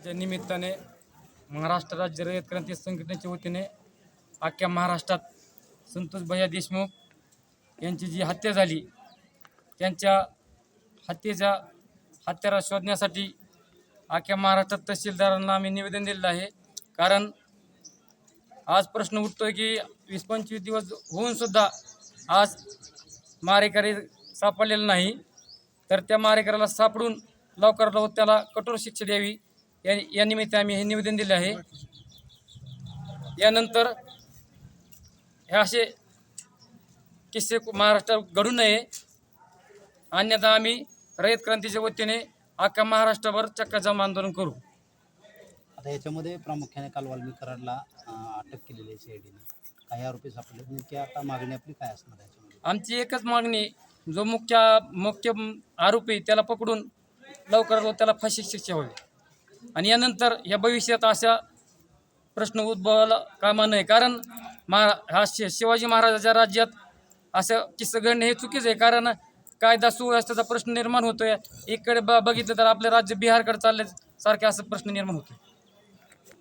च्या निमित्ताने महाराष्ट्र राज्य रयत क्रांती संघटनेच्या वतीने अख्ख्या महाराष्ट्रात संतोष भैया देशमुख यांची जी हत्या झाली त्यांच्या हत्येचा हत्यारा शोधण्यासाठी अख्ख्या महाराष्ट्रात तहसीलदारांना आम्ही निवेदन दिलेलं आहे। कारण आज प्रश्न उठतोय की 20-25 दिवस होऊन सुद्धा आज मारेकरी सापडलेला नाही, तर त्या मारेकऱ्याला सापडून लवकरात लवकर त्याला कठोर शिक्षा द्यावी या निमित्त आम्ही हे निवेदन दिले आहे। यानंतर हे असे किस्से महाराष्ट्रात घडू नये, अन्यथा आम्ही रयत क्रांतीच्या वतीने अख्ख्या महाराष्ट्राभर चक्काजाम आंदोलन करू। आता याच्यामध्ये प्रामुख्याने काल वाल्मी कराडला अटक केलेली आहे सीआयडीने, काही आरोपी सापडले, नेमकी आता मागणी आपली काय असणार याच्यामध्ये? आमची एकच मागणी, जो मुख्य आरोपी त्याला पकडून लवकरात लवकर त्याला फाशी शिक्षा व्हावी आणि यानंतर या भविष्यात अशा प्रश्न उद्भवायला कामा नये। कारण शिवाजी महाराजाच्या राज्यात असं किस्से घडणे हे चुकीचं आहे। कारण कायदा सुव्यवस्थेचा प्रश्न निर्माण होतोय, इकडे बघितलं तर आपलं राज्य बिहारकडे चालले सारखे असं प्रश्न निर्माण होतोय।